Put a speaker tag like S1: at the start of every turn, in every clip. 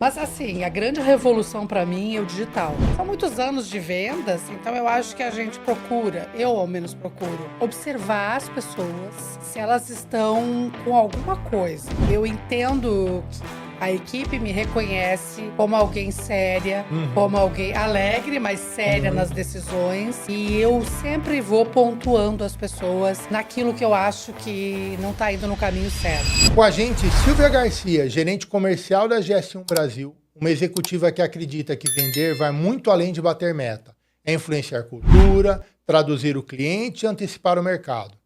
S1: Mas assim, a grande revolução para mim é o digital. São muitos anos de vendas, então eu acho que a gente procura, eu ao menos procuro, observar as pessoas se elas estão com alguma coisa. Eu entendo que a equipe me reconhece como alguém séria, como alguém alegre, mas séria nas decisões. E eu sempre vou pontuando as pessoas naquilo que eu acho que não está indo no caminho certo.
S2: Com a gente, Silvia Garcia, gerente comercial da GS1 Brasil, uma executiva que acredita que vender vai muito além de bater meta. É influenciar cultura, traduzir o cliente e antecipar o mercado.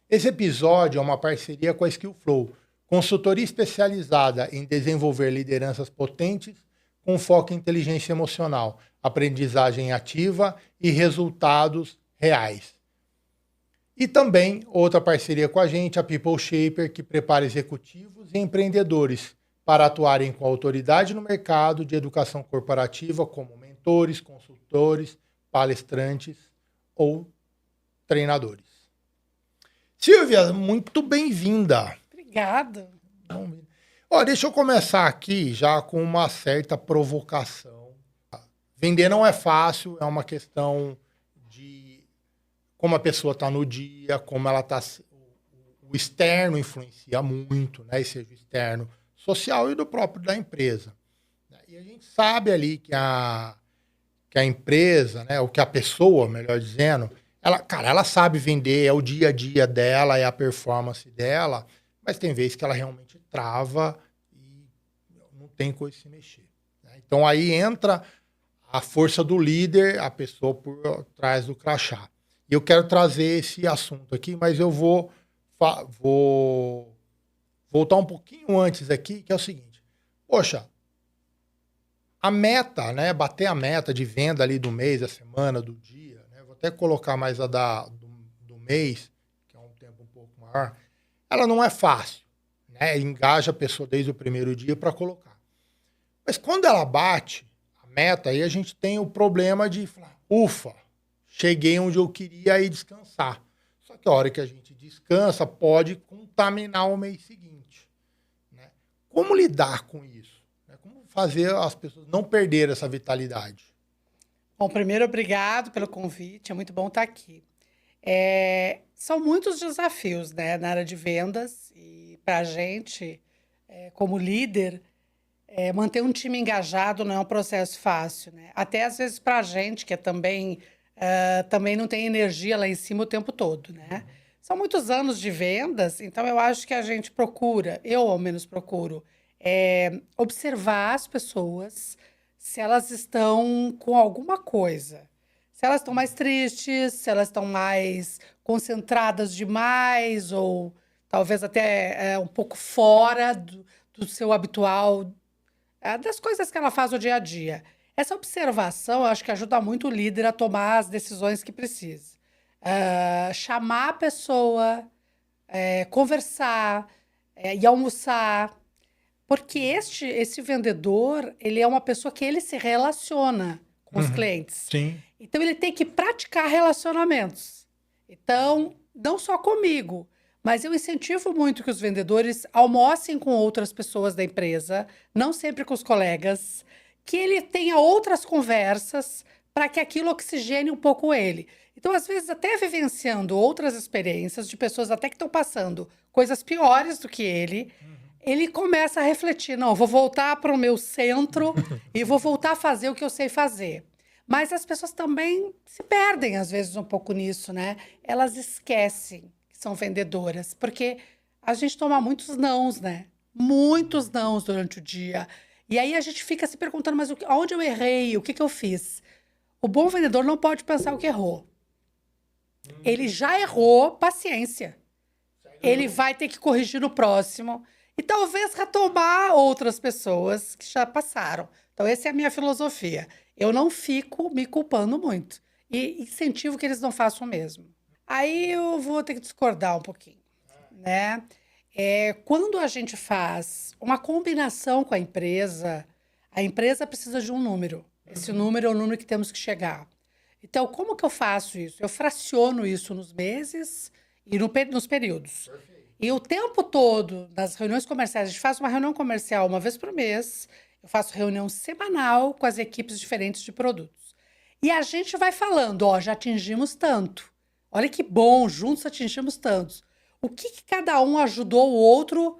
S2: Esse episódio é uma parceria com a Skillflow, consultoria especializada em desenvolver lideranças potentes com foco em inteligência emocional, aprendizagem ativa e resultados reais. E também outra parceria com a gente, a People Shaper, que prepara executivos e empreendedores para atuarem com autoridade no mercado de educação corporativa como mentores, consultores, palestrantes ou treinadores. Silvia, muito bem-vinda.
S1: Obrigada.
S2: Ó, deixa eu começar aqui já com uma certa provocação. Vender não é fácil, é uma questão de como a pessoa está no dia, como ela está. O externo influencia muito, né? Esse seja o externo social e do próprio da empresa. E a gente sabe ali que a empresa, né? Ou que a pessoa, melhor dizendo, ela sabe vender, é o dia a dia dela, é a performance dela, mas tem vezes que ela realmente trava e não tem coisa de se mexer. Né? Então aí entra a força do líder, a pessoa por trás do crachá. E eu quero trazer esse assunto aqui, mas eu vou voltar um pouquinho antes aqui, que é o seguinte. Poxa, a meta, né? Bater a meta de venda ali do mês, da semana, do dia, né? Vou até colocar mais a do mês, que é um tempo um pouco maior. Ela não é fácil, né? Engaja a pessoa desde o primeiro dia para colocar. Mas quando ela bate a meta, aí a gente tem o problema de falar, ufa, cheguei onde eu queria ir descansar. Só que a hora que a gente descansa pode contaminar o mês seguinte. Né? Como lidar com isso? Como fazer as pessoas não perderem essa vitalidade?
S1: Bom, primeiro, obrigado pelo convite, é muito bom estar aqui. São muitos desafios, né, na área de vendas e para a gente, como líder, manter um time engajado não é um processo fácil, né? Até às vezes para a gente, que é também não tem energia lá em cima o tempo todo, né? São muitos anos de vendas, então eu acho que a gente procura, eu ao menos procuro, observar as pessoas se elas estão com alguma coisa. Se elas estão mais tristes, se elas estão mais concentradas demais, ou talvez até um pouco fora do seu habitual, das coisas que ela faz no dia a dia. Essa observação, eu acho que ajuda muito o líder a tomar as decisões que precisa. Chamar a pessoa, conversar, ir almoçar. Porque esse vendedor, ele é uma pessoa que ele se relaciona com os clientes.
S2: Sim.
S1: Então, ele tem que praticar relacionamentos. Então, não só comigo, mas eu incentivo muito que os vendedores almocem com outras pessoas da empresa, não sempre com os colegas, que ele tenha outras conversas para que aquilo oxigene um pouco ele. Então, às vezes, até vivenciando outras experiências de pessoas até que estão passando coisas piores do que ele começa a refletir, não, vou voltar para o meu centro e vou voltar a fazer o que eu sei fazer. Mas as pessoas também se perdem, às vezes, um pouco nisso, né? Elas esquecem que são vendedoras, porque a gente toma muitos nãos, né? Muitos nãos durante o dia. E aí a gente fica se perguntando, mas aonde eu errei? O que eu fiz? O bom vendedor não pode pensar o que errou. Ele já errou, paciência. Ele vai ter que corrigir no próximo e talvez retomar outras pessoas que já passaram. Então, essa é a minha filosofia. Eu não fico me culpando muito e incentivo que eles não façam o mesmo. Aí eu vou ter que discordar um pouquinho, né? Quando a gente faz uma combinação com a empresa precisa de um número. Esse número é o número que temos que chegar. Então, como que eu faço isso? Eu fraciono isso nos meses e nos períodos. Perfeito. E o tempo todo, nas reuniões comerciais, a gente faz uma reunião comercial uma vez por mês. Eu faço reunião semanal com as equipes diferentes de produtos. E a gente vai falando, ó, já atingimos tanto. Olha que bom, juntos atingimos tantos. O que cada um ajudou o outro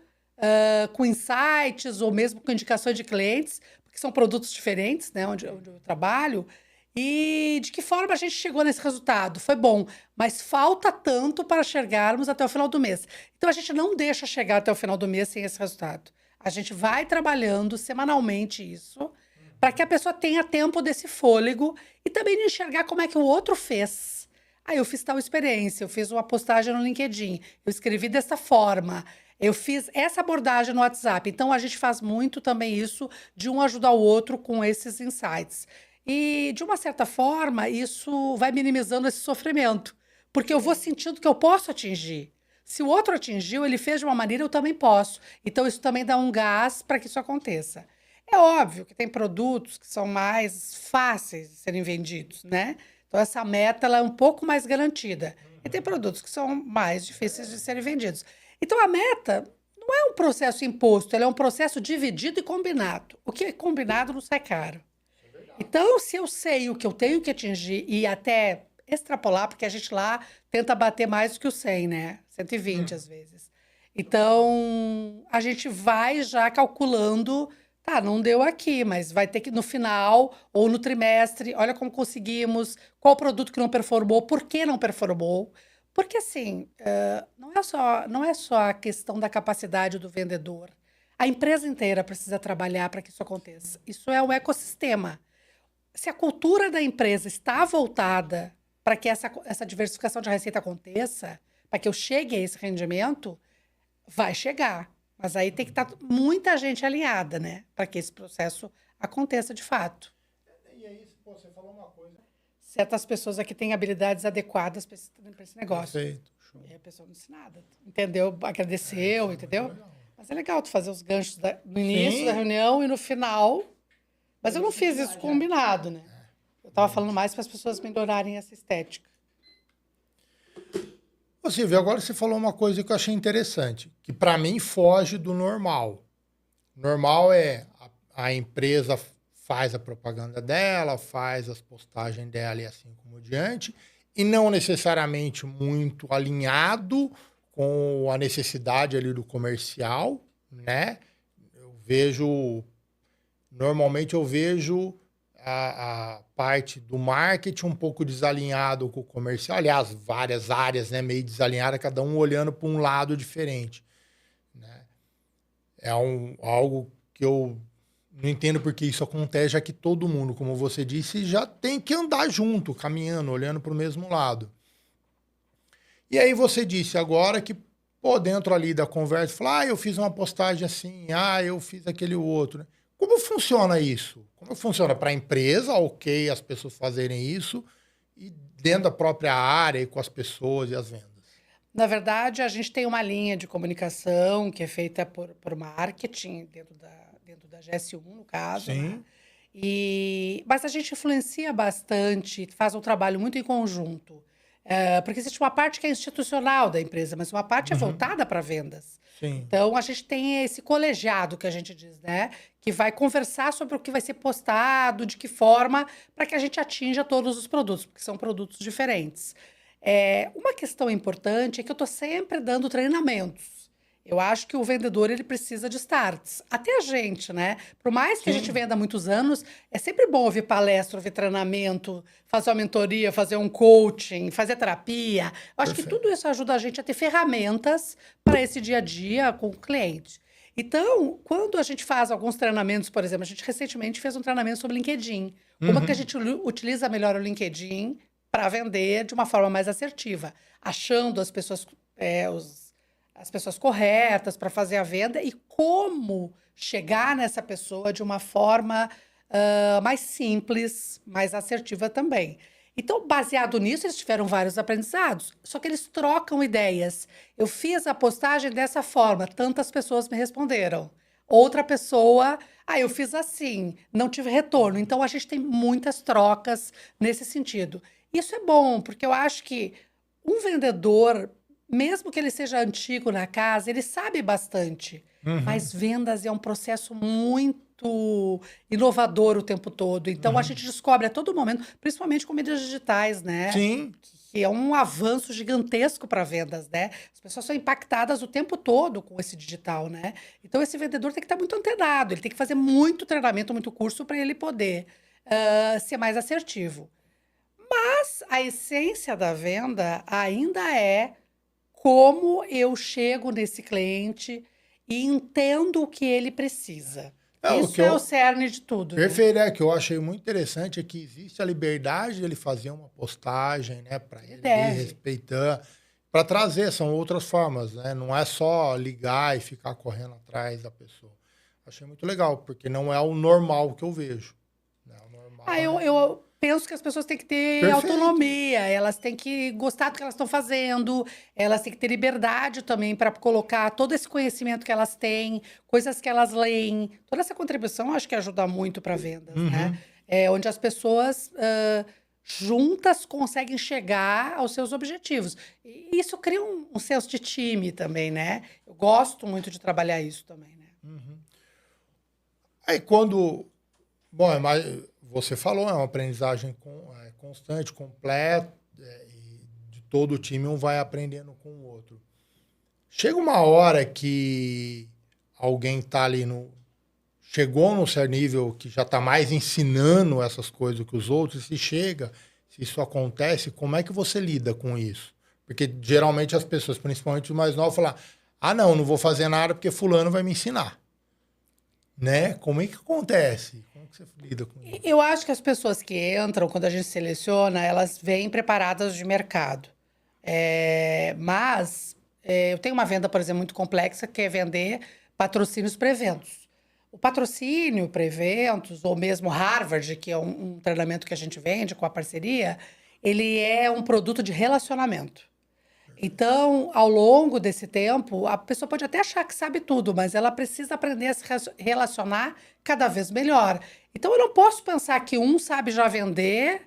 S1: com insights ou mesmo com indicações de clientes, porque são produtos diferentes, né, onde eu trabalho, e de que forma a gente chegou nesse resultado. Foi bom, mas falta tanto para chegarmos até o final do mês. Então, a gente não deixa chegar até o final do mês sem esse resultado. A gente vai trabalhando semanalmente isso, para que a pessoa tenha tempo desse fôlego e também de enxergar como é que o outro fez. Ah, eu fiz tal experiência, eu fiz uma postagem no LinkedIn, eu escrevi dessa forma, eu fiz essa abordagem no WhatsApp. Então, a gente faz muito também isso de um ajudar o outro com esses insights. E, de uma certa forma, isso vai minimizando esse sofrimento, porque eu vou sentindo que eu posso atingir. Se o outro atingiu, ele fez de uma maneira, eu também posso. Então, isso também dá um gás para que isso aconteça. É óbvio que tem produtos que são mais fáceis de serem vendidos, né? Então, essa meta ela é um pouco mais garantida. E tem produtos que são mais difíceis de serem vendidos. Então, a meta não é um processo imposto, ela é um processo dividido e combinado. O que é combinado não sai caro. Então, se eu sei o que eu tenho que atingir e até extrapolar, porque a gente lá tenta bater mais do que o 100, né? 120 às vezes. Então, a gente vai já calculando, tá, não deu aqui, mas vai ter que no final ou no trimestre, olha como conseguimos, qual produto que não performou, por que não performou. Porque assim, não é só a questão da capacidade do vendedor. A empresa inteira precisa trabalhar para que isso aconteça. Isso é um ecossistema. Se a cultura da empresa está voltada para que essa diversificação de receita aconteça, para que eu chegue a esse rendimento, vai chegar. Mas aí tem que estar muita gente alinhada, né? Para que esse processo aconteça de fato.
S2: E aí, pô, você falou uma coisa.
S1: Certas pessoas aqui têm habilidades adequadas para esse negócio.
S2: Perfeito. Show.
S1: E a pessoa não disse nada. Entendeu? Agradeceu, entendeu? Mas é legal tu fazer os ganchos no início da reunião e no final. Mas eu não fiz isso combinado, né? Eu estava falando mais para as pessoas melhorarem essa estética.
S2: Ô, Silvio, agora você falou uma coisa que eu achei interessante, que para mim foge do normal. Normal é a empresa faz a propaganda dela, faz as postagens dela e assim como diante, e não necessariamente muito alinhado com a necessidade ali do comercial, né? Normalmente eu vejo a parte do marketing um pouco desalinhado com o comercial. Aliás, várias áreas, né, meio desalinhadas, cada um olhando para um lado diferente, né? É algo que eu não entendo porque isso acontece, já que todo mundo, como você disse, já tem que andar junto, caminhando, olhando para o mesmo lado. E aí você disse agora que, pô, dentro ali da conversa, fala, eu fiz uma postagem assim, eu fiz aquele outro, né? Como funciona isso? Como funciona para a empresa, ok, as pessoas fazerem isso, e dentro da própria área, e com as pessoas e as vendas?
S1: Na verdade, a gente tem uma linha de comunicação que é feita por marketing, dentro da GS1, no caso, né? Mas a gente influencia bastante, faz um trabalho muito em conjunto. Porque existe uma parte que é institucional da empresa, mas uma parte é voltada para vendas.
S2: Sim.
S1: Então, a gente tem esse colegiado que a gente diz, né? Que vai conversar sobre o que vai ser postado, de que forma, para que a gente atinja todos os produtos, porque são produtos diferentes. Uma questão importante é que eu estou sempre dando treinamentos. Eu acho que o vendedor ele precisa de starts. Até a gente, né? Por mais que a gente venda há muitos anos, é sempre bom ouvir palestra, ouvir treinamento, fazer uma mentoria, fazer um coaching, fazer terapia. Eu acho que tudo isso ajuda a gente a ter ferramentas para esse dia a dia com o cliente. Então, quando a gente faz alguns treinamentos, por exemplo, a gente recentemente fez um treinamento sobre LinkedIn. Como que a gente utiliza melhor o LinkedIn para vender de uma forma mais assertiva, achando as pessoas corretas para fazer a venda e como chegar nessa pessoa de uma forma mais simples, mais assertiva também. Então, baseado nisso, eles tiveram vários aprendizados, só que eles trocam ideias. Eu fiz a postagem dessa forma, tantas pessoas me responderam. Outra pessoa, eu fiz assim, não tive retorno. Então, a gente tem muitas trocas nesse sentido. Isso é bom, porque eu acho que um vendedor, mesmo que ele seja antigo na casa, ele sabe bastante. Mas vendas é um processo muito muito inovador o tempo todo. Então, a gente descobre a todo momento, principalmente com mídias digitais, né?
S2: Sim.
S1: Que é um avanço gigantesco para vendas, né? As pessoas são impactadas o tempo todo com esse digital, né? Então, esse vendedor tem que estar muito antenado, ele tem que fazer muito treinamento, muito curso para ele poder ser mais assertivo. Mas a essência da venda ainda é como eu chego nesse cliente e entendo o que ele precisa.
S2: O
S1: Isso
S2: que
S1: é
S2: eu...
S1: o cerne de tudo, né?
S2: Perfeito, que eu achei muito interessante é que existe a liberdade de ele fazer uma postagem, né, para ele respeitar, para trazer, são outras formas, né? Não é só ligar e ficar correndo atrás da pessoa. Achei muito legal, porque não é o normal que eu vejo. Né? O normal,
S1: Eu penso que as pessoas têm que ter
S2: Perfeito.
S1: autonomia, elas têm que gostar do que elas estão fazendo, elas têm que ter liberdade também para colocar todo esse conhecimento que elas têm, coisas que elas leem. Toda essa contribuição eu acho que ajuda muito para vendas, né? Onde as pessoas juntas conseguem chegar aos seus objetivos. E isso cria um senso de time também, né? Eu gosto muito de trabalhar isso também, né?
S2: Aí quando... Bom, mas você falou, é uma aprendizagem constante, completa, e de todo o time um vai aprendendo com o outro. Chega uma hora que alguém está ali chegou num certo nível que já está mais ensinando essas coisas que os outros, se isso acontece, como é que você lida com isso? Porque geralmente as pessoas, principalmente os mais novos, falam, não vou fazer nada porque fulano vai me ensinar. Né? Como é que acontece? Como que você lida com isso?
S1: Eu acho que as pessoas que entram, quando a gente seleciona, elas vêm preparadas de mercado. Mas eu tenho uma venda, por exemplo, muito complexa, que é vender patrocínios para eventos. O patrocínio para eventos, ou mesmo Harvard, que é um treinamento que a gente vende com a parceria, ele é um produto de relacionamento. Então, ao longo desse tempo, a pessoa pode até achar que sabe tudo, mas ela precisa aprender a se relacionar cada vez melhor. Então, eu não posso pensar que um sabe já vender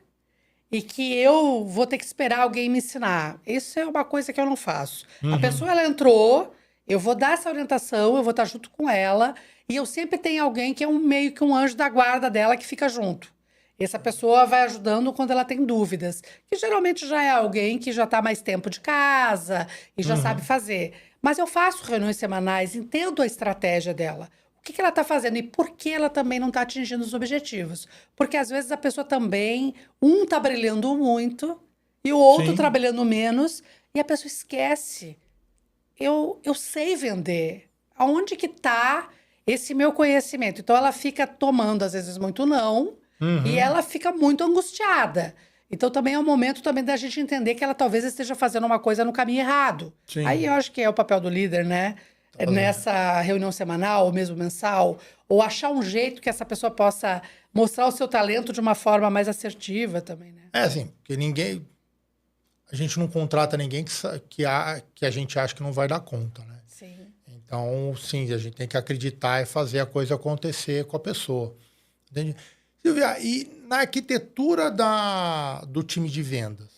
S1: e que eu vou ter que esperar alguém me ensinar. Isso é uma coisa que eu não faço. A pessoa, ela entrou, eu vou dar essa orientação, eu vou estar junto com ela, e eu sempre tenho alguém que é meio que um anjo da guarda dela que fica junto. Essa pessoa vai ajudando quando ela tem dúvidas, que geralmente já é alguém que já está mais tempo de casa e já sabe fazer. Mas eu faço reuniões semanais, entendo a estratégia dela. O que ela está fazendo e por que ela também não está atingindo os objetivos. Porque às vezes a pessoa também, um está brilhando muito e o outro está brilhando menos, e a pessoa esquece. Eu sei vender. Aonde que está esse meu conhecimento? Então ela fica tomando, às vezes, muito não. E ela fica muito angustiada. Então, também é um momento também da gente entender que ela talvez esteja fazendo uma coisa no caminho errado.
S2: Sim.
S1: Aí eu acho que é o papel do líder, né? Nessa reunião semanal, ou mesmo mensal, ou achar um jeito que essa pessoa possa mostrar o seu talento de uma forma mais assertiva também, né?
S2: Assim, porque a gente não contrata ninguém que a gente acha que não vai dar conta, né?
S1: Sim.
S2: Então, sim, a gente tem que acreditar e fazer a coisa acontecer com a pessoa. Entende? Silvia, e na arquitetura do time de vendas,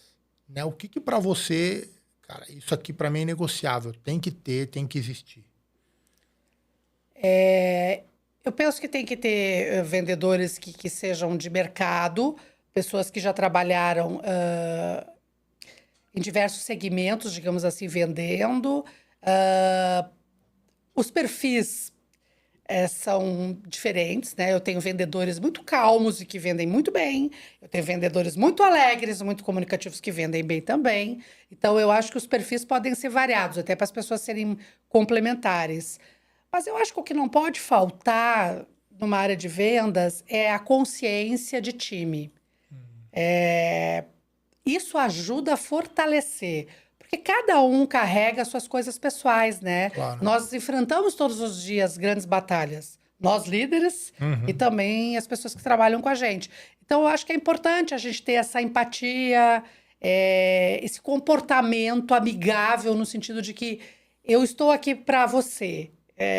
S2: né? O que para você, cara, isso aqui para mim é negociável, tem que ter, tem que existir.
S1: Eu penso que tem que ter vendedores que sejam de mercado, pessoas que já trabalharam em diversos segmentos, digamos assim, vendendo. Os perfis são diferentes, né? Eu tenho vendedores muito calmos e que vendem muito bem. Eu tenho vendedores muito alegres, muito comunicativos que vendem bem também. Então, eu acho que os perfis podem ser variados, até para as pessoas serem complementares. Mas eu acho que o que não pode faltar numa área de vendas é a consciência de time. Isso ajuda a fortalecer. Porque cada um carrega suas coisas pessoais, né?
S2: Claro.
S1: Nós enfrentamos todos os dias grandes batalhas. Nós, líderes, e também as pessoas que trabalham com a gente. Então, eu acho que é importante a gente ter essa empatia, esse comportamento amigável, no sentido de que eu estou aqui para você,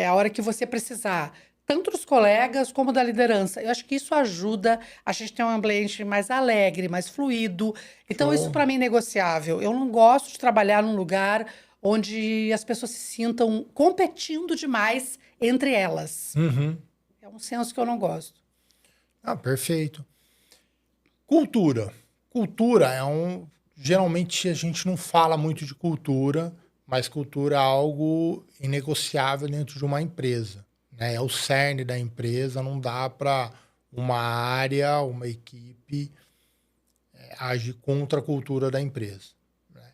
S1: a hora que você precisar. Tanto dos colegas como da liderança. Eu acho que isso ajuda a gente ter um ambiente mais alegre, mais fluido. Então, isso para mim é negociável. Eu não gosto de trabalhar num lugar onde as pessoas se sintam competindo demais entre elas. É um senso que eu não gosto.
S2: Ah, perfeito. Cultura. Cultura é um... Geralmente a gente não fala muito de cultura, mas cultura é algo inegociável dentro de uma empresa, né? É o cerne da empresa, não dá para uma área, uma equipe agir contra a cultura da empresa, né?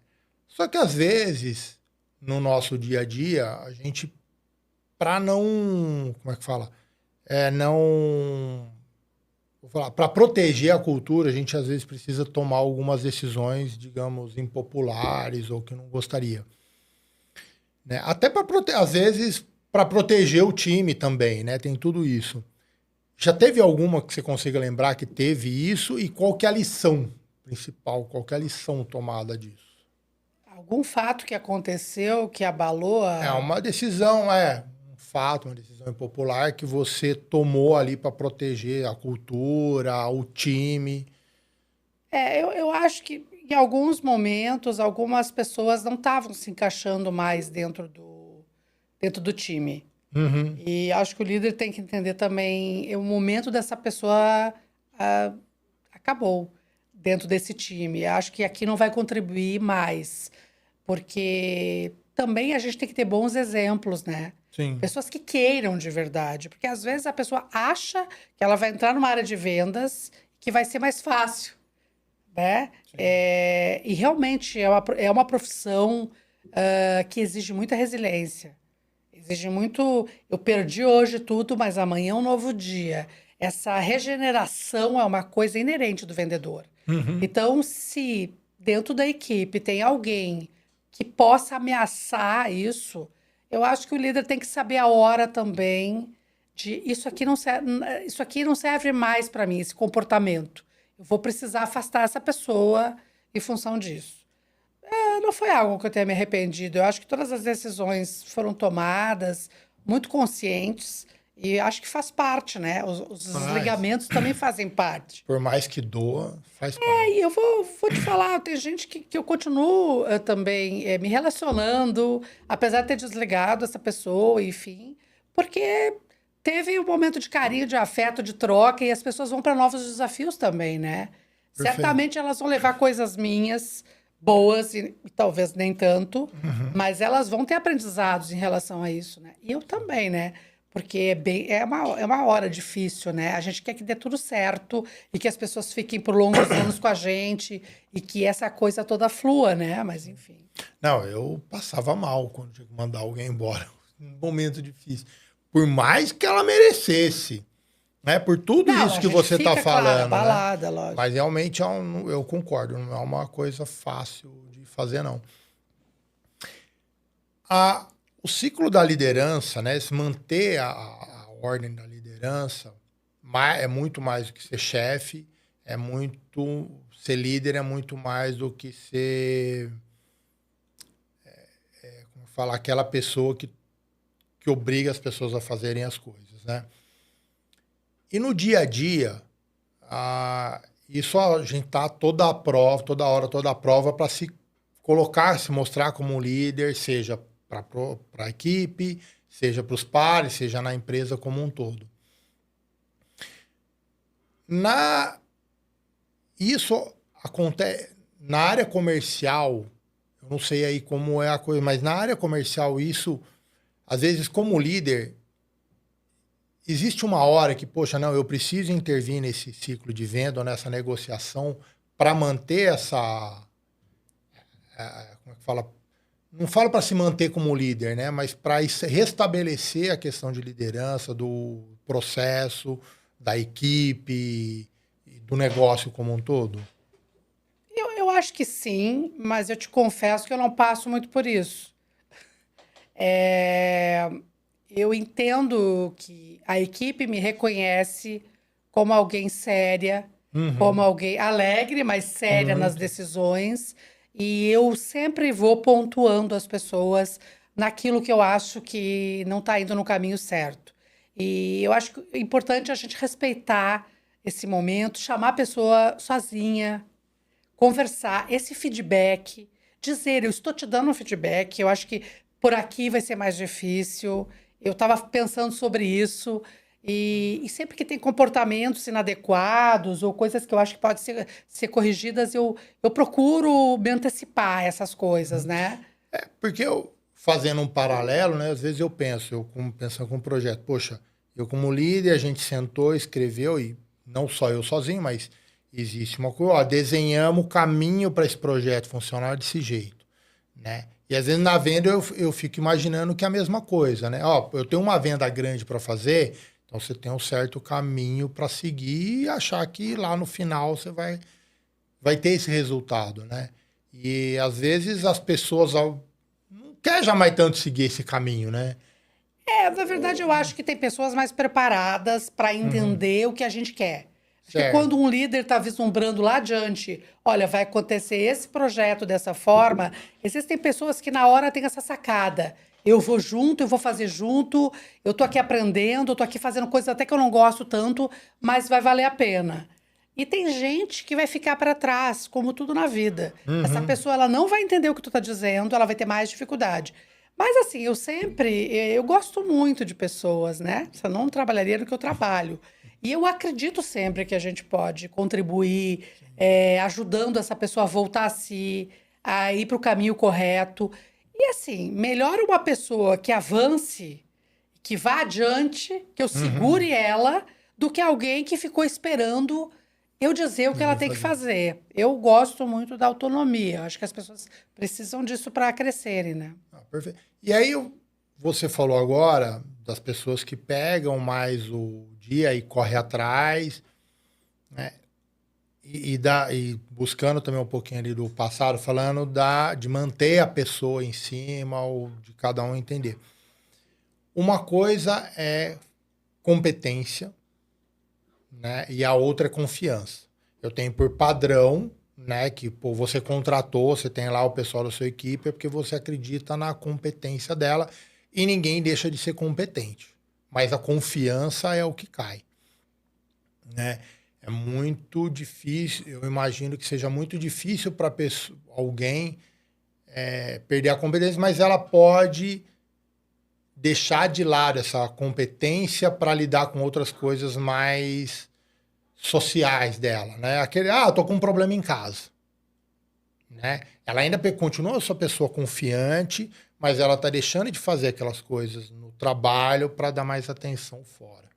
S2: Só que às vezes, no nosso dia a dia, a gente, para não... Como é que fala? Não... Vou falar, para proteger a cultura, a gente às vezes precisa tomar algumas decisões, digamos, impopulares ou que não gostaria, né? Até para às vezes para proteger o time também, né? Tem tudo isso. Já teve alguma que você consiga lembrar que teve isso e qual que é a lição principal, qual que é a lição tomada disso?
S1: Algum fato que aconteceu que abalou
S2: É
S1: a...
S2: uma decisão, um fato, uma decisão impopular que você tomou ali para proteger a cultura, o time.
S1: Eu acho que em alguns momentos, algumas pessoas não estavam se encaixando mais dentro do time.
S2: Uhum,
S1: E acho que o líder tem que entender também o momento dessa pessoa ah, acabou dentro desse time. Acho que aqui não vai contribuir mais, porque também a gente tem que ter bons exemplos, né?
S2: sim.
S1: Pessoas que queiram de verdade, porque às vezes a pessoa acha que ela vai entrar numa área de vendas que vai ser mais fácil, né? E realmente é uma profissão que exige muita resiliência. Exige muito. Eu perdi hoje tudo, mas amanhã é um novo dia. Essa regeneração é uma coisa inerente do vendedor.
S2: Uhum.
S1: Então, se dentro da equipe tem alguém que possa ameaçar isso, eu acho que o líder tem que saber a hora também de isso aqui não serve mais para mim, esse comportamento. Eu vou precisar afastar essa pessoa em função disso. Não foi algo que eu tenha me arrependido. Eu acho que todas as decisões foram tomadas muito conscientes e acho que faz parte, né? Os
S2: Mas,
S1: desligamentos também fazem parte.
S2: por mais que doa, faz parte.
S1: E eu vou te falar, tem gente que eu continuo também me relacionando, apesar de ter desligado essa pessoa, enfim, porque teve um momento de carinho, de afeto, de troca, e as pessoas vão para novos desafios também, né?
S2: Perfeito.
S1: Certamente elas vão levar coisas minhas boas e talvez nem tanto, mas elas vão ter aprendizados em relação a isso, né? E eu também, né? Porque é uma hora difícil, né? A gente quer que dê tudo certo e que as pessoas fiquem por longos anos com a gente e que essa coisa toda flua, né? Mas enfim.
S2: Não, eu passava mal quando tinha que mandar alguém embora. Um momento difícil. Por mais que ela merecesse, né? Por tudo
S1: Não,
S2: isso
S1: a
S2: que
S1: gente
S2: você está
S1: fica, claro,
S2: falando, né?
S1: abalada, lógico.
S2: Mas realmente eu concordo, não é uma coisa fácil de fazer, não. O ciclo da liderança, né? Se manter a ordem da liderança é muito mais do que ser chefe, ser líder é muito mais do que ser, como falar, aquela pessoa que obriga as pessoas a fazerem as coisas, né? E no dia a dia, isso a gente tá toda hora, toda a prova para se colocar, se mostrar como um líder, seja para a equipe, seja para os pares, seja na empresa como um todo. Isso acontece na área comercial, eu não sei aí como é a coisa, mas na área comercial isso, às vezes como líder, existe uma hora que, poxa, não, eu preciso intervir nesse ciclo de venda, ou nessa negociação, para manter como é que fala? Não falo para se manter como líder, né? Mas para restabelecer a questão de liderança, do processo, da equipe, do negócio como um todo.
S1: Eu acho que sim, mas eu te confesso que eu não passo muito por isso. Eu entendo que a equipe me reconhece como alguém séria, como alguém alegre, mas séria nas
S2: Muito.
S1: decisões. E eu sempre vou pontuando as pessoas naquilo que eu acho que não está indo no caminho certo. E eu acho que é importante a gente respeitar esse momento, chamar a pessoa sozinha, conversar, esse feedback, dizer, eu estou te dando um feedback, eu acho que por aqui vai ser mais difícil. Eu estava pensando sobre isso. E sempre que tem comportamentos inadequados ou coisas que eu acho que podem ser corrigidas, eu procuro me antecipar a essas coisas, né?
S2: Porque eu, fazendo um paralelo, né? Às vezes eu penso, pensando com um projeto, poxa, eu como líder, a gente sentou, escreveu, e não só eu sozinho, mas existe uma coisa, ó, desenhamos o caminho para esse projeto funcionar desse jeito, né? E às vezes na venda eu fico imaginando que é a mesma coisa, né? Ó, eu tenho uma venda grande para fazer, então você tem um certo caminho para seguir e achar que lá no final você vai ter esse resultado, né? E às vezes as pessoas não querem jamais tanto seguir esse caminho, né?
S1: Na verdade, eu acho que tem pessoas mais preparadas para entender o que a gente quer. Porque
S2: Certo.
S1: quando um líder está vislumbrando lá adiante, olha, vai acontecer esse projeto dessa forma, existem pessoas que na hora têm essa sacada. Eu vou junto, eu vou fazer junto, eu tô aqui aprendendo, eu tô aqui fazendo coisas até que eu não gosto tanto, mas vai valer a pena. E tem gente que vai ficar para trás, como tudo na vida. Essa pessoa ela não vai entender o que tu está dizendo, ela vai ter mais dificuldade. Mas assim, eu gosto muito de pessoas, né? Você não trabalharia no que eu trabalho. E eu acredito sempre que a gente pode contribuir, ajudando essa pessoa a voltar a si, a ir para o caminho correto. E assim, melhor uma pessoa que avance, que vá adiante, que eu segure ela, do que alguém que ficou esperando eu dizer o que ela tem que fazer. Eu gosto muito da autonomia. Eu acho que as pessoas precisam disso para crescerem, né?
S2: Perfeito. E aí você falou agora das pessoas que pegam mais o dia e correm atrás, né? E buscando também um pouquinho ali do passado, falando de manter a pessoa em cima, ou de cada um entender. Uma coisa é competência, né? E a outra é confiança. Eu tenho por padrão, né, que pô, você contratou, você tem lá o pessoal da sua equipe, é porque você acredita na competência dela e ninguém deixa de ser competente. Mas a confiança é o que cai, né? É muito difícil, eu imagino que seja muito difícil para alguém perder a competência, mas ela pode deixar de lado essa competência para lidar com outras coisas mais sociais dela, né? Eu tô com um problema em casa, né? Ela ainda continua essa pessoa confiante, mas ela tá deixando de fazer aquelas coisas no trabalho para dar mais atenção fora,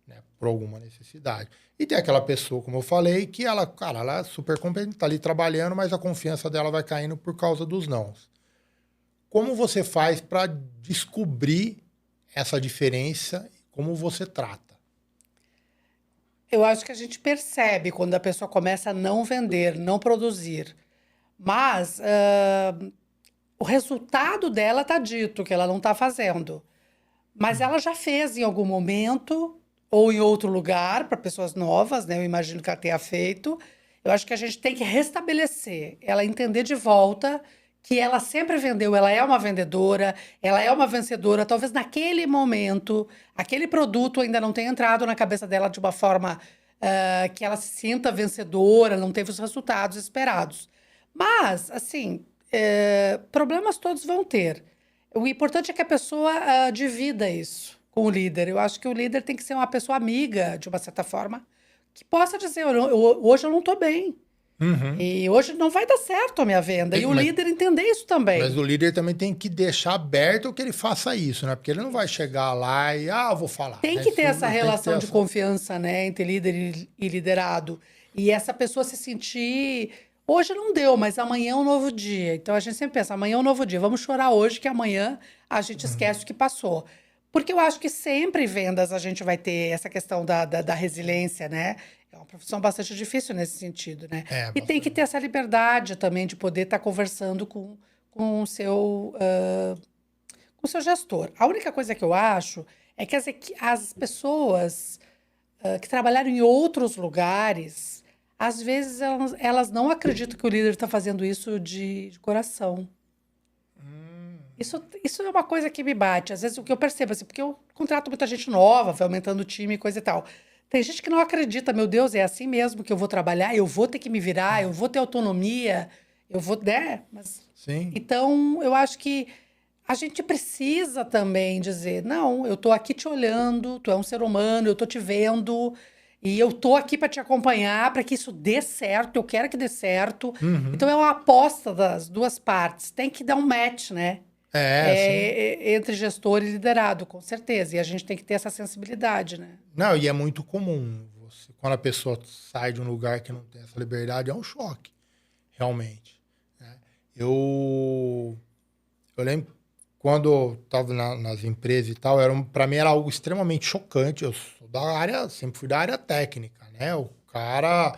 S2: né? Por alguma necessidade. E tem aquela pessoa, como eu falei, que ela é super competente, tá ali trabalhando, mas a confiança dela vai caindo por causa dos nãos. Como você faz para descobrir essa diferença e como você trata?
S1: Eu acho que a gente percebe quando a pessoa começa a não vender, não produzir. Mas o resultado dela está dito que ela não está fazendo. Mas ela já fez em algum momento ou em outro lugar para pessoas novas, né? Eu imagino que ela tenha feito. Eu acho que a gente tem que restabelecer, ela entender de volta que ela sempre vendeu, ela é uma vendedora, ela é uma vencedora. Talvez naquele momento, aquele produto ainda não tenha entrado na cabeça dela de uma forma que ela se sinta vencedora, não teve os resultados esperados. Mas, assim, problemas todos vão ter. O importante é que a pessoa divida isso com o líder. Eu acho que o líder tem que ser uma pessoa amiga, de uma certa forma, que possa dizer, hoje eu não estou bem. E hoje não vai dar certo a minha venda. E o líder entender isso também.
S2: Mas o líder também tem que deixar aberto que ele faça isso, né? Porque ele não vai chegar lá e, eu vou falar.
S1: Tem que ter essa relação de confiança, né, entre líder e liderado. E essa pessoa se sentir... Hoje não deu, mas amanhã é um novo dia. Então a gente sempre pensa, amanhã é um novo dia. Vamos chorar hoje, que amanhã a gente esquece o que passou. Porque eu acho que sempre em vendas a gente vai ter essa questão da resiliência, né? É uma profissão bastante difícil nesse sentido, né? E tem que ter essa liberdade também de poder estar conversando com o seu gestor. A única coisa que eu acho é que as pessoas que trabalharam em outros lugares, às vezes elas não acreditam que o líder está fazendo isso de coração. Isso é uma coisa que me bate. Às vezes o que eu percebo, assim, porque eu contrato muita gente nova, vai aumentando o time e coisa e tal. Tem gente que não acredita, meu Deus, é assim mesmo que eu vou trabalhar, eu vou ter que me virar, eu vou ter autonomia, eu vou, né?
S2: Sim.
S1: Então, eu acho que a gente precisa também dizer, não, eu tô aqui te olhando, tu é um ser humano, eu tô te vendo, e eu tô aqui para te acompanhar, para que isso dê certo, eu quero que dê certo.
S2: Uhum.
S1: Então é uma aposta das duas partes, tem que dar um match, né?
S2: É, sim.
S1: Entre gestor e liderado, com certeza. E a gente tem que ter essa sensibilidade, né?
S2: Não, e é muito comum. Quando a pessoa sai de um lugar que não tem essa liberdade, é um choque, realmente. Né? Eu lembro quando eu estava nas empresas e tal, para mim era algo extremamente chocante. Eu sou da área, sempre fui da área técnica, né? O cara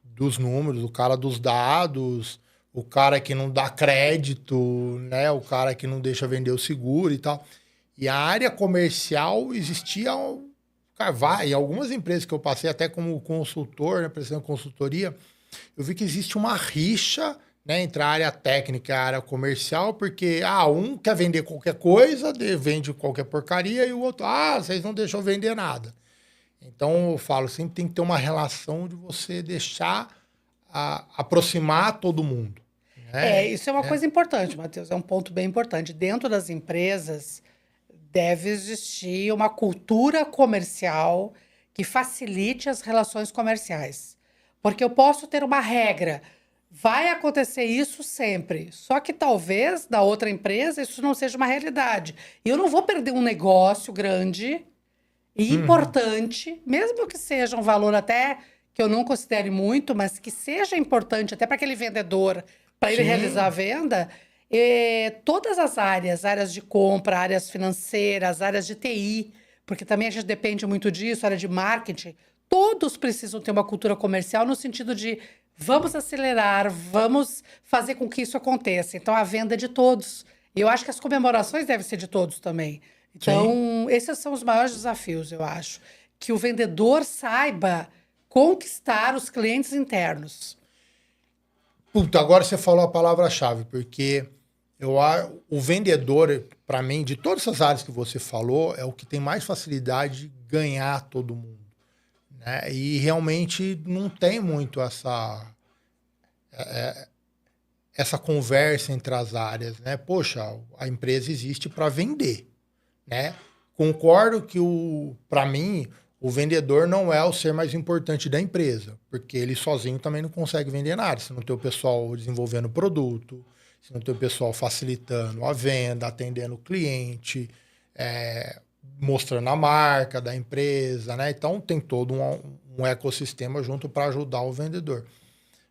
S2: dos números, o cara dos dados, o cara que não dá crédito, né? O cara que não deixa vender o seguro e tal. E a área comercial existia, cara, em algumas empresas que eu passei até como consultor, né, prestando consultoria, eu vi que existe uma rixa, né, entre a área técnica e a área comercial, porque um quer vender qualquer coisa, vende qualquer porcaria, e o outro, vocês não deixam vender nada. Então eu falo, sempre tem que ter uma relação de você deixar aproximar todo mundo. Né?
S1: Isso é uma coisa importante, Matheus. É um ponto bem importante. Dentro das empresas, deve existir uma cultura comercial que facilite as relações comerciais. Porque eu posso ter uma regra, vai acontecer isso sempre. Só que talvez na outra empresa isso não seja uma realidade. E eu não vou perder um negócio grande e
S2: Uhum.
S1: importante, mesmo que seja um valor até que eu não considere muito, mas que seja importante até para aquele vendedor, para ele realizar a
S2: Sim,
S1: venda, todas as áreas, áreas de compra, áreas financeiras, áreas de TI, porque também a gente depende muito disso, área de marketing, todos precisam ter uma cultura comercial no sentido de vamos acelerar, vamos fazer com que isso aconteça. Então a venda é de todos. E eu acho que as comemorações devem ser de todos também.
S2: sim.
S1: Então, esses são os maiores desafios, eu acho. Que o vendedor saiba conquistar os clientes internos.
S2: Puta, agora você falou a palavra-chave, porque o vendedor, para mim, de todas essas áreas que você falou, é o que tem mais facilidade de ganhar todo mundo. Né? E realmente não tem muito essa conversa entre as áreas. Né? Poxa, a empresa existe para vender. Né? Concordo que, para mim, o vendedor não é o ser mais importante da empresa, porque ele sozinho também não consegue vender nada. Se não tem o pessoal desenvolvendo produto, se não tem o pessoal facilitando a venda, atendendo o cliente, mostrando a marca da empresa, né? Então tem todo um ecossistema junto para ajudar o vendedor.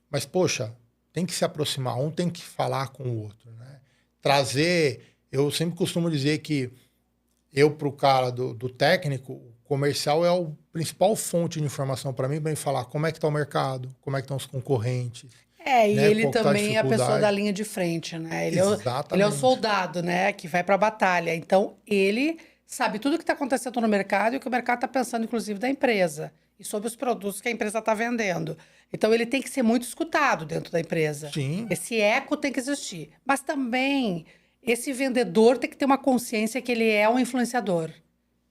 S2: Mas, poxa, tem que se aproximar, um tem que falar com o outro, né? Trazer, eu sempre costumo dizer que para o cara do técnico, o comercial é a principal fonte de informação para mim falar como é que está o mercado, como é que estão os concorrentes,
S1: E
S2: né?
S1: ele
S2: Qual que tá a
S1: também é a pessoa da
S2: dificuldade.
S1: linha de frente, né? Ele é o
S2: Exatamente.
S1: soldado, né? Que vai para a batalha. Então, ele sabe tudo o que está acontecendo no mercado e o que o mercado está pensando, inclusive, da empresa. E sobre os produtos que a empresa está vendendo. Então, ele tem que ser muito escutado dentro da empresa.
S2: Sim,
S1: Esse eco tem que existir. Mas também, esse vendedor tem que ter uma consciência que ele é um influenciador.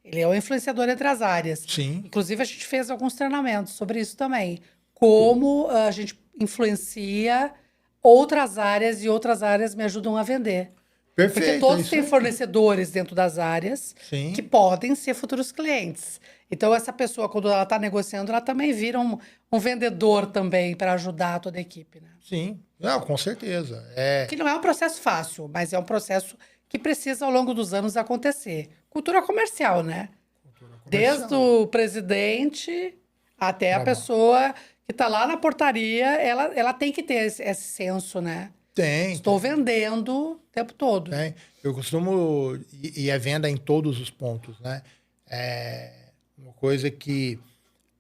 S1: Ele é um influenciador entre as áreas.
S2: sim.
S1: Inclusive, a gente fez alguns treinamentos sobre isso também. Como a gente influencia outras áreas e outras áreas me ajudam a vender. Porque
S2: Perfeito, é
S1: todos
S2: isso
S1: têm
S2: aí.
S1: fornecedores dentro das áreas que
S2: Sim,
S1: podem ser futuros clientes. Então, essa pessoa, quando ela está negociando, ela também vira um vendedor também para ajudar toda a equipe, né?
S2: sim. Não, com certeza.
S1: Que não é um processo fácil, mas é um processo que precisa, ao longo dos anos, acontecer. Cultura comercial, né?
S2: Cultura
S1: Desde
S2: comercial.
S1: o presidente até a
S2: Trabalho.
S1: pessoa que está lá na portaria, ela tem que ter esse senso, né?
S2: Tem,
S1: Estou
S2: tem,
S1: vendendo o tempo todo.
S2: tem. Eu costumo, e é venda em todos os pontos, né? É uma coisa que,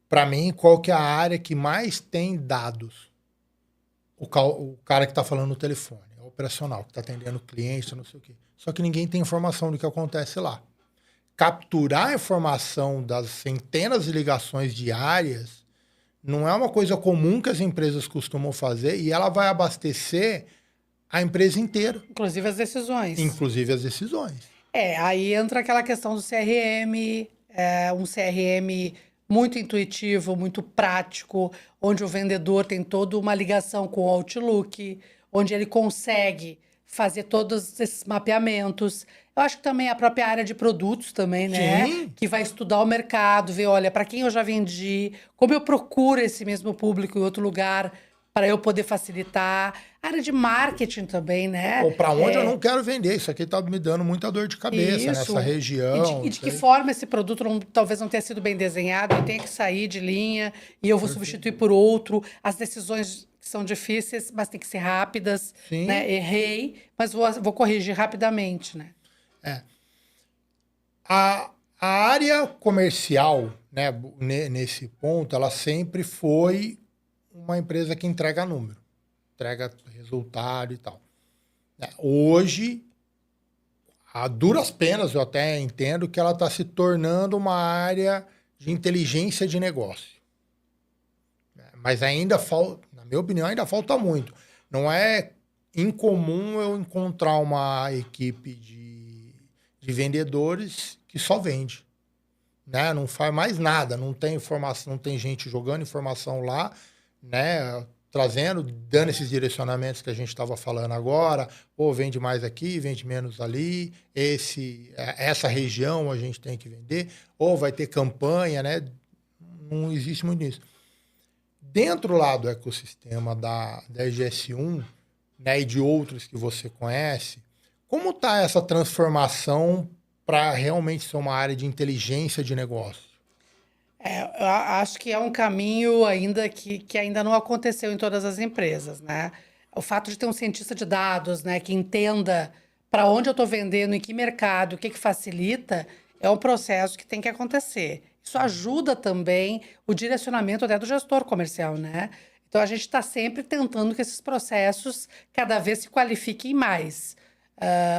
S2: para mim, qual que é a área que mais tem dados? O cara que está falando no telefone, é o operacional, que está atendendo o cliente, não sei o quê. Só que ninguém tem informação do que acontece lá. Capturar a informação das centenas de ligações diárias não é uma coisa comum que as empresas costumam fazer e ela vai abastecer a empresa inteira,
S1: Inclusive as decisões.
S2: inclusive as decisões.
S1: Aí entra aquela questão do CRM, um CRM muito intuitivo, muito prático, onde o vendedor tem toda uma ligação com o Outlook, onde ele consegue fazer todos esses mapeamentos. Eu acho que também a própria área de produtos também, né?
S2: Sim.
S1: Que vai estudar o mercado, ver, olha, para quem eu já vendi, como eu procuro esse mesmo público em outro lugar para eu poder facilitar. A área de marketing também, né?
S2: Ou para onde eu não quero vender. Isso aqui tá me dando muita dor de cabeça
S1: Isso.
S2: nessa região.
S1: E de que forma esse produto talvez não tenha sido bem desenhado e tenha que sair de linha e eu vou substituir por outro. As decisões são difíceis, mas tem que ser rápidas,
S2: Sim.
S1: né? Errei, mas vou corrigir rapidamente, né?
S2: A área comercial, né, nesse ponto, ela sempre foi uma empresa que entrega número, entrega resultado e tal. Hoje, a duras penas, eu até entendo que ela está se tornando uma área de inteligência de negócio. Mas ainda falta, na minha opinião, ainda falta muito. Não é incomum eu encontrar uma equipe de vendedores que só vende. Né? Não faz mais nada, não tem informação, não tem gente jogando informação lá, né? Trazendo, dando esses direcionamentos que a gente estava falando agora, ou vende mais aqui, vende menos ali, essa região a gente tem que vender, ou vai ter campanha, né? Não existe muito isso. Dentro lá do ecossistema da EGS1, né, e de outros que você conhece, como está essa transformação para realmente ser uma área de inteligência de negócio?
S1: Eu acho que é um caminho ainda que ainda não aconteceu em todas as empresas, né? O fato de ter um cientista de dados, né, que entenda para onde eu estou vendendo, em que mercado, o que facilita, é um processo que tem que acontecer. Isso ajuda também o direcionamento até do gestor comercial, né? Então, a gente está sempre tentando que esses processos cada vez se qualifiquem mais.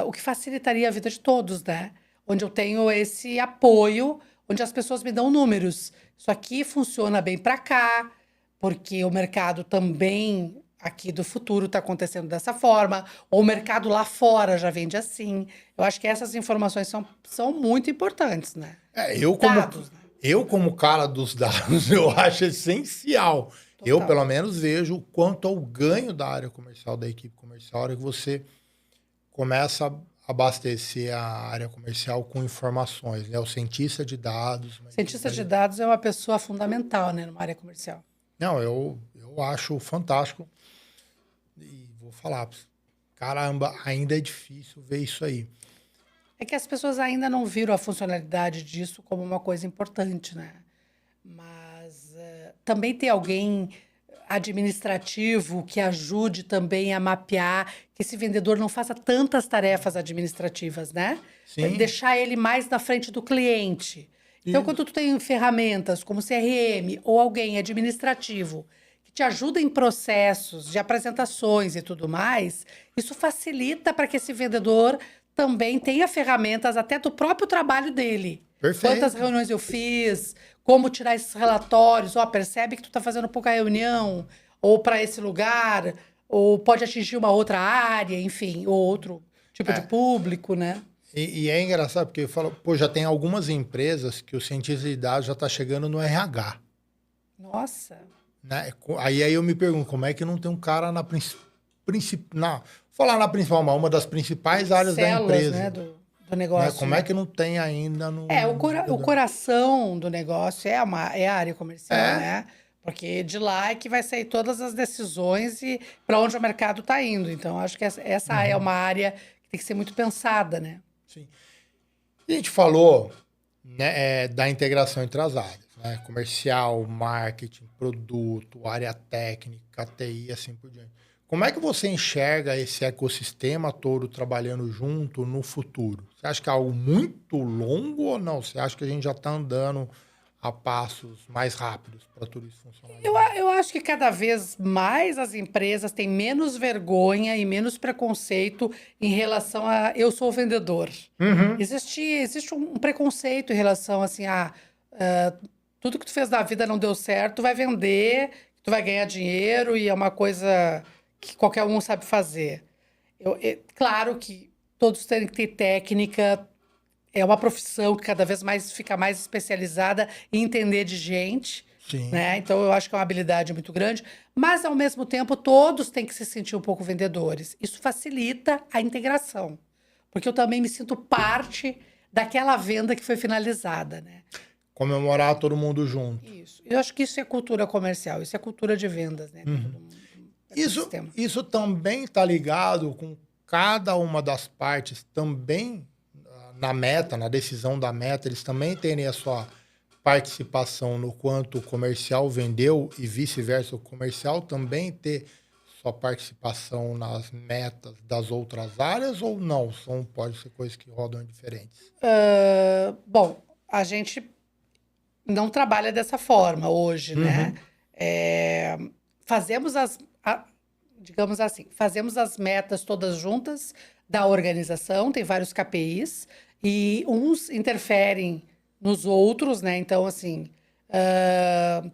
S1: O que facilitaria a vida de todos, né? Onde eu tenho esse apoio, onde as pessoas me dão números. Isso aqui funciona bem para cá, porque o mercado também aqui do futuro está acontecendo dessa forma, ou o mercado lá fora já vende assim. Eu acho que essas informações são muito importantes, né? Dados, né?
S2: Eu, como cara dos dados, eu acho essencial.
S1: Total.
S2: Eu, pelo menos, vejo o quanto ao ganho da área comercial, da equipe comercial, a hora que você começa a abastecer a área comercial com informações, né? O cientista de dados.
S1: Cientista de dados é uma pessoa fundamental, né, numa área comercial.
S2: Não, eu acho fantástico. E vou falar, caramba, ainda é difícil ver isso aí.
S1: É que as pessoas ainda não viram a funcionalidade disso como uma coisa importante, né? Mas também ter alguém administrativo que ajude também a mapear, que esse vendedor não faça tantas tarefas administrativas, né?
S2: Sim.
S1: Deixar ele mais na frente do cliente. Então, quando tu tem ferramentas como CRM ou alguém administrativo que te ajuda em processos de apresentações e tudo mais, isso facilita para que esse vendedor também tenha ferramentas até do próprio trabalho dele.
S2: Perfeito.
S1: Quantas reuniões eu fiz, como tirar esses relatórios, percebe que tu está fazendo pouca reunião, ou para esse lugar, ou pode atingir uma outra área, enfim, ou outro tipo de público, né?
S2: E é engraçado, porque eu falo, já tem algumas empresas que o cientista de dados já está chegando no RH.
S1: Nossa.
S2: Né? Aí eu me pergunto, como é que não tem um cara na principal, uma das principais áreas da empresa,
S1: né, do negócio.
S2: Né? Como é que não tem ainda no...
S1: O coração do negócio é a área comercial, né? Porque de lá é que vai sair todas as decisões e para onde o mercado está indo. Então, acho que essa é uma área que tem que ser muito pensada, né?
S2: Sim. A gente falou, né, da integração entre as áreas, né? Comercial, marketing, produto, área técnica, TI, assim por diante. Como é que você enxerga esse ecossistema todo trabalhando junto no futuro? Você acha que é algo muito longo ou não? Você acha que a gente já está andando a passos mais rápidos para tudo isso funcionar?
S1: Eu acho que cada vez mais as empresas têm menos vergonha e menos preconceito em relação a eu sou vendedor.
S2: Uhum.
S1: Existe um preconceito em relação assim a tudo que tu fez na vida não deu certo, tu vai vender, tu vai ganhar dinheiro e é uma coisa que qualquer um sabe fazer. Claro que todos têm que ter técnica, é uma profissão que cada vez mais fica mais especializada em entender de gente,
S2: Sim.
S1: né? Então, eu acho que é uma habilidade muito grande. Mas, ao mesmo tempo, todos têm que se sentir um pouco vendedores. Isso facilita a integração. Porque eu também me sinto parte daquela venda que foi finalizada, né?
S2: Comemorar todo mundo junto.
S1: Isso. Eu acho que isso é cultura comercial, isso é cultura de vendas, né? Dentro do ecossistema.
S2: Isso também está ligado com cada uma das partes também na meta, na decisão da meta, eles também terem a sua participação no quanto o comercial vendeu e vice-versa, o comercial também ter sua participação nas metas das outras áreas ou não? Pode ser coisas que rodam diferentes.
S1: Bom, a gente não trabalha dessa forma hoje, né? Fazemos digamos assim, fazemos as metas todas juntas da organização, tem vários KPIs, e uns interferem nos outros, né? Então, assim,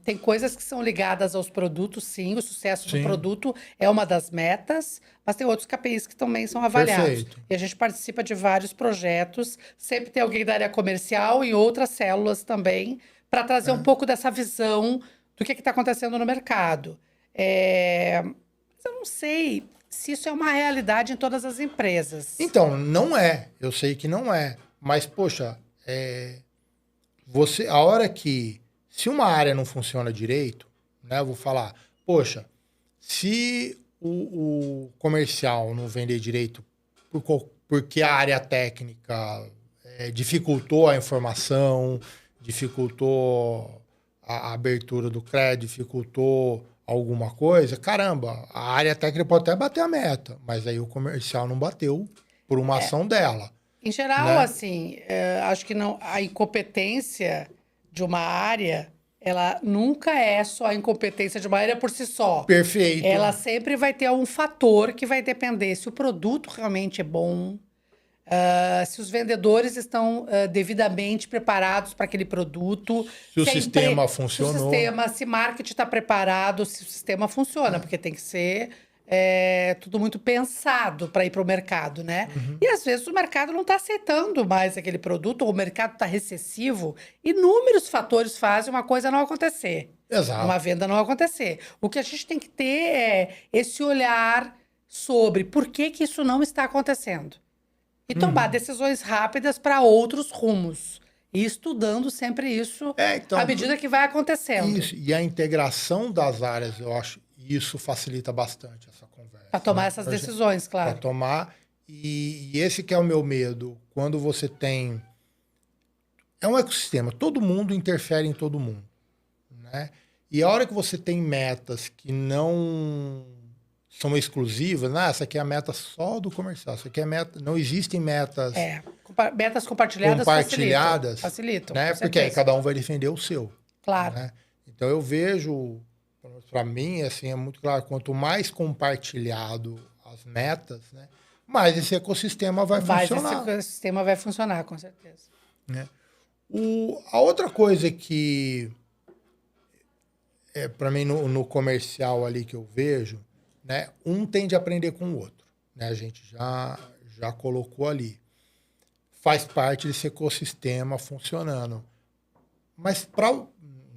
S1: tem coisas que são ligadas aos produtos, sim, o sucesso do produto é uma das metas, mas tem outros KPIs que também são avaliados.
S2: Perfeito.
S1: E a gente participa de vários projetos, sempre tem alguém da área comercial e outras células também, para trazer um pouco dessa visão do que está acontecendo no mercado. Mas eu não sei se isso é uma realidade em todas as empresas.
S2: Então, não é. Eu sei que não é. Mas, poxa, a hora que... Se uma área não funciona direito, né? Eu vou falar, poxa, se o comercial não vender direito porque a área técnica dificultou a informação, dificultou a abertura do crédito, dificultou alguma coisa, caramba, a área técnica pode até bater a meta, mas aí o comercial não bateu por uma ação dela.
S1: Em geral,
S2: né?
S1: assim, acho que não, a incompetência de uma área, ela nunca é só a incompetência de uma área por si só.
S2: Perfeito.
S1: Ela sempre vai ter um fator que vai depender se o produto realmente é bom, se os vendedores estão devidamente preparados para aquele produto.
S2: Se o sistema funcionou.
S1: Se marketing está preparado, se o sistema funciona, porque tem que ser tudo muito pensado para ir para o mercado, né? E às vezes o mercado não está aceitando mais aquele produto, ou o mercado está recessivo. Inúmeros fatores fazem uma coisa não acontecer.
S2: Exato.
S1: Uma venda não acontecer. O que a gente tem que ter é esse olhar sobre por que isso não está acontecendo. E tomar decisões rápidas para outros rumos. E estudando sempre isso
S2: então,
S1: à medida que vai acontecendo.
S2: Isso. E a integração das áreas, eu acho, isso facilita bastante essa conversa.
S1: Para tomar essas decisões, claro.
S2: Para tomar. E esse que é o meu medo. Quando você tem... É um ecossistema. Todo mundo interfere em todo mundo. Né? E a hora que você tem metas que não são exclusivas, essa aqui é a meta só do comercial, essa aqui é a meta, não existem metas...
S1: Metas compartilhadas facilitam,
S2: né? Porque aí cada um vai defender o seu.
S1: Claro.
S2: Né? Então eu vejo, para mim, assim, é muito claro, quanto mais compartilhado as metas, né, mais esse ecossistema vai funcionar.
S1: Esse ecossistema vai funcionar, com certeza.
S2: Né? A outra coisa que, para mim, no comercial ali que eu vejo, né, um tende a aprender com o outro. Né? A gente já colocou ali. Faz parte desse ecossistema funcionando. Mas,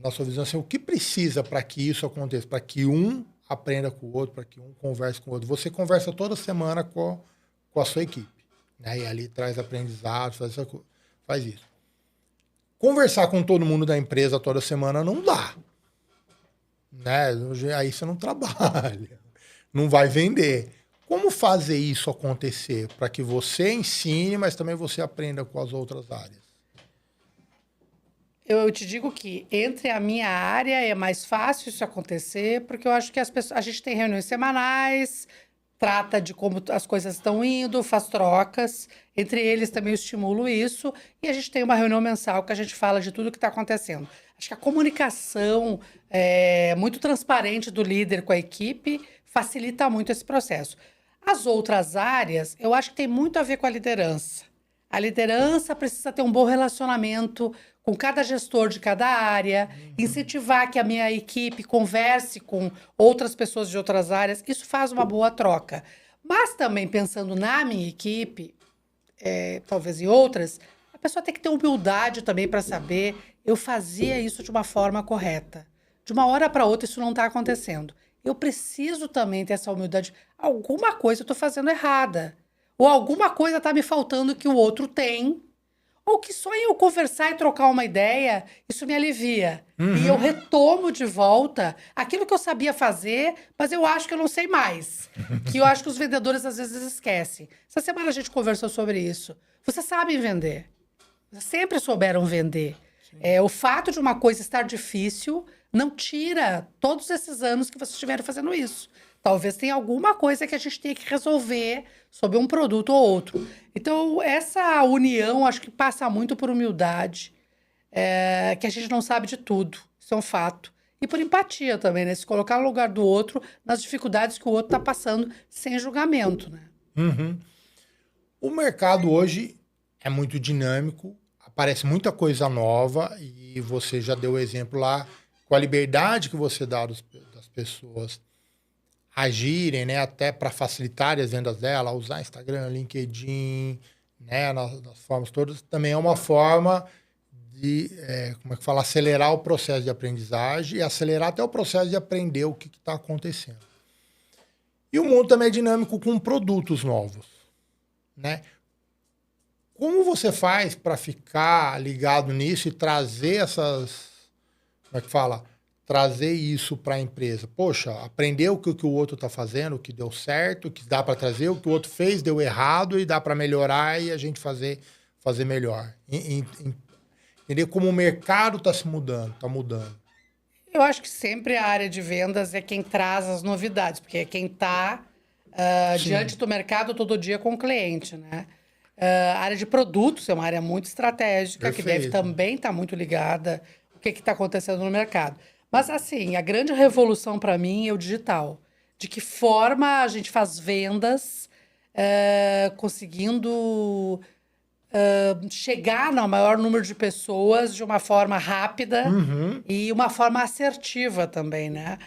S2: na sua visão, assim, o que precisa para que isso aconteça? Para que um aprenda com o outro, para que um converse com o outro. Você conversa toda semana com a sua equipe. Né? E ali traz aprendizado, faz isso. Conversar com todo mundo da empresa toda semana não dá. Né? Aí você não trabalha. Não vai vender. Como fazer isso acontecer para que você ensine, mas também você aprenda com as outras áreas?
S1: Eu te digo que entre a minha área é mais fácil isso acontecer, porque eu acho que a gente tem reuniões semanais, trata de como as coisas estão indo, faz trocas. Entre eles também eu estimulo isso. E a gente tem uma reunião mensal que a gente fala de tudo que está acontecendo. Acho que a comunicação muito transparente do líder com a equipe facilita muito esse processo. As outras áreas, eu acho que tem muito a ver com a liderança. A liderança precisa ter um bom relacionamento com cada gestor de cada área, incentivar que a minha equipe converse com outras pessoas de outras áreas. Isso faz uma boa troca. Mas também pensando na minha equipe, talvez em outras, a pessoa tem que ter humildade também para saber eu fazia isso de uma forma correta. de uma hora para outra isso não está acontecendo. Eu preciso também ter essa humildade. Alguma coisa eu estou fazendo errada. Ou alguma coisa está me faltando que o outro tem. Ou que só em eu conversar e trocar uma ideia, isso me alivia. E eu retomo de volta aquilo que eu sabia fazer, mas eu acho que eu não sei mais. Que eu acho que os vendedores às vezes esquecem. Essa semana a gente conversou sobre isso. Vocês sabem vender. Vocês sempre souberam vender. O fato de uma coisa estar difícil não tira todos esses anos que vocês estiveram fazendo isso. Talvez tenha alguma coisa que a gente tenha que resolver sobre um produto ou outro. Então, essa união, acho que passa muito por humildade, que a gente não sabe de tudo. Isso é um fato. E por empatia também, né? Se colocar no lugar do outro, nas dificuldades que o outro está passando, sem julgamento, né?
S2: O mercado hoje é muito dinâmico, aparece muita coisa nova e você já deu o exemplo lá com a liberdade que você dá das pessoas agirem, né, até para facilitar as vendas dela, usar Instagram, LinkedIn, né, nas formas todas, também é uma forma de, acelerar o processo de aprendizagem e acelerar até o processo de aprender o que está acontecendo. E o mundo também é dinâmico com produtos novos, né? Como você faz para ficar ligado nisso e trazer trazer isso para a empresa? Poxa, aprender o que o outro está fazendo, o que deu certo, o que dá para trazer, o que o outro fez deu errado e dá para melhorar e a gente fazer melhor. Entender como o mercado está mudando.
S1: Eu acho que sempre a área de vendas é quem traz as novidades, porque é quem está diante do mercado todo dia com o cliente, né? A área de produtos é uma área muito estratégica, que deve também estar muito ligada ao que está acontecendo no mercado. Mas, assim, a grande revolução para mim é o digital. De que forma a gente faz vendas conseguindo chegar no maior número de pessoas de uma forma rápida e uma forma assertiva também, né?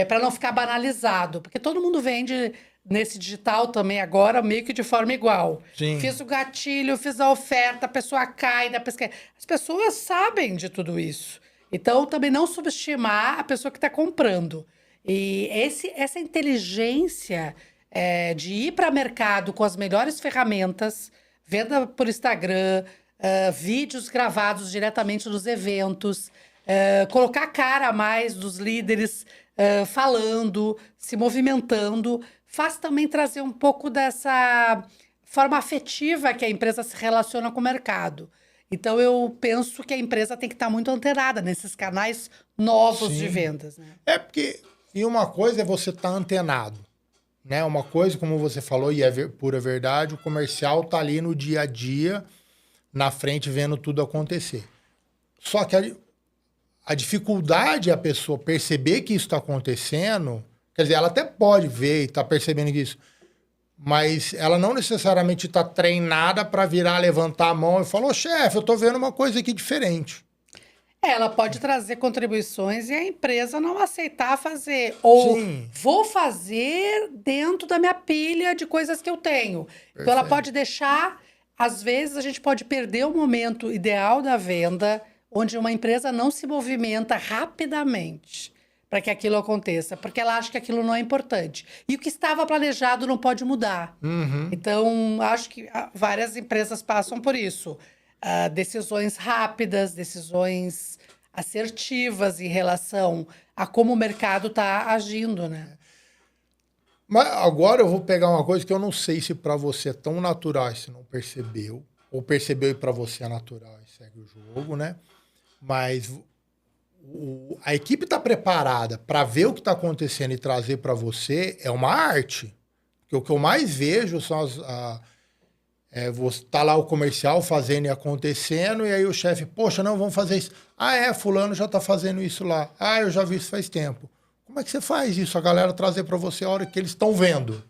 S1: Para não ficar banalizado. Porque todo mundo vende nesse digital também agora meio que de forma igual.
S2: Sim.
S1: Fiz o gatilho, fiz a oferta, a pessoa cai da pesquisa. As pessoas sabem de tudo isso. Então, também não subestimar a pessoa que está comprando. E essa inteligência de ir para o mercado com as melhores ferramentas, venda por Instagram, vídeos gravados diretamente nos eventos, colocar a cara a mais dos líderes falando, se movimentando, faz também trazer um pouco dessa forma afetiva que a empresa se relaciona com o mercado. Então, eu penso que a empresa tem que estar muito antenada nesses canais novos de vendas, né?
S2: E uma coisa é você estar antenado, né? Uma coisa, como você falou, e é pura verdade, o comercial tá ali no dia a dia, na frente, vendo tudo acontecer. Só que a dificuldade é a pessoa perceber que isso está acontecendo. Quer dizer, ela até pode ver e está percebendo isso, mas ela não necessariamente está treinada para virar, levantar a mão e falar: ô, chefe, eu estou vendo uma coisa aqui diferente.
S1: Ela pode trazer contribuições e a empresa não aceitar fazer. Ou vou fazer dentro da minha pilha de coisas que eu tenho. Perfeito. Então, ela pode deixar... Às vezes, a gente pode perder o momento ideal da venda, onde uma empresa não se movimenta rapidamente para que aquilo aconteça, porque ela acha que aquilo não é importante. E o que estava planejado não pode mudar. Então, acho que várias empresas passam por isso. Decisões rápidas, decisões assertivas em relação a como o mercado está agindo, né?
S2: Mas agora eu vou pegar uma coisa que eu não sei se para você é tão natural e você não percebeu, ou percebeu e para você é natural e segue o jogo, né? Mas a equipe está preparada para ver o que está acontecendo e trazer para você é uma arte. Porque o que eu mais vejo são tá lá o comercial fazendo e acontecendo, e aí o chefe, poxa, não, vamos fazer isso. Fulano já está fazendo isso lá. Eu já vi isso faz tempo. Como é que você faz isso? A galera trazer para você a hora que eles estão vendo?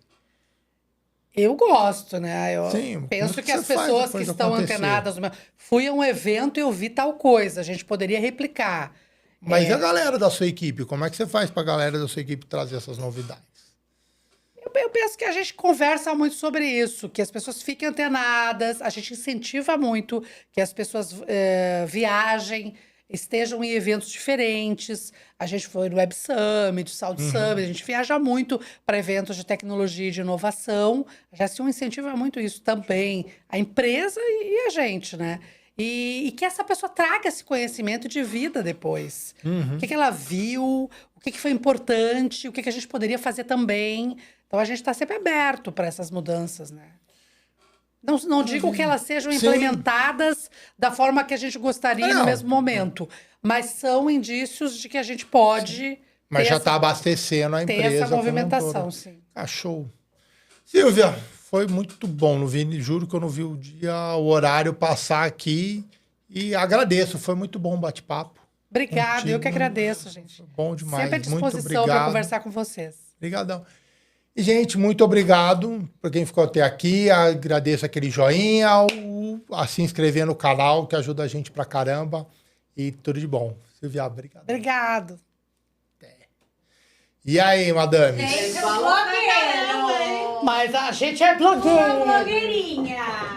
S1: Eu gosto, né? Eu
S2: Sim,
S1: penso que as pessoas que estão antenadas... Fui a um evento e eu vi tal coisa. A gente poderia replicar.
S2: Mas e a galera da sua equipe? Como é que você faz para a galera da sua equipe trazer essas novidades?
S1: Eu penso que a gente conversa muito sobre isso, que as pessoas fiquem antenadas, a gente incentiva muito que as pessoas viajem. estejam em eventos diferentes. A gente foi no Web Summit, Saúde Summit, a gente viaja muito para eventos de tecnologia e de inovação. A GS1 incentiva muito isso também, a empresa e a gente, né? E que essa pessoa traga esse conhecimento de vida depois. O que ela viu, o que foi importante, o que a gente poderia fazer também. Então, a gente está sempre aberto para essas mudanças, né? Não digo que elas sejam implementadas da forma que a gente gostaria no mesmo momento, mas são indícios de que a gente pode...
S2: Mas já está abastecendo a empresa.
S1: Ter essa movimentação, sim.
S2: Ah, show. Silvia, foi muito bom. Não vi, juro que eu não vi o dia, o horário passar aqui. E agradeço, foi muito bom o bate-papo.
S1: Obrigada, eu que agradeço, gente.
S2: Foi bom demais.
S1: Sempre à disposição para conversar com vocês.
S2: Obrigadão. E, gente, muito obrigado por quem ficou até aqui. Agradeço aquele joinha, a se inscrever no canal, que ajuda a gente pra caramba. E tudo de bom. Silvia, obrigado.
S1: Obrigado.
S2: E aí, madame?
S3: Gente, é blogueiro.
S1: Mas a gente é blogueira.
S3: Uma blogueirinha.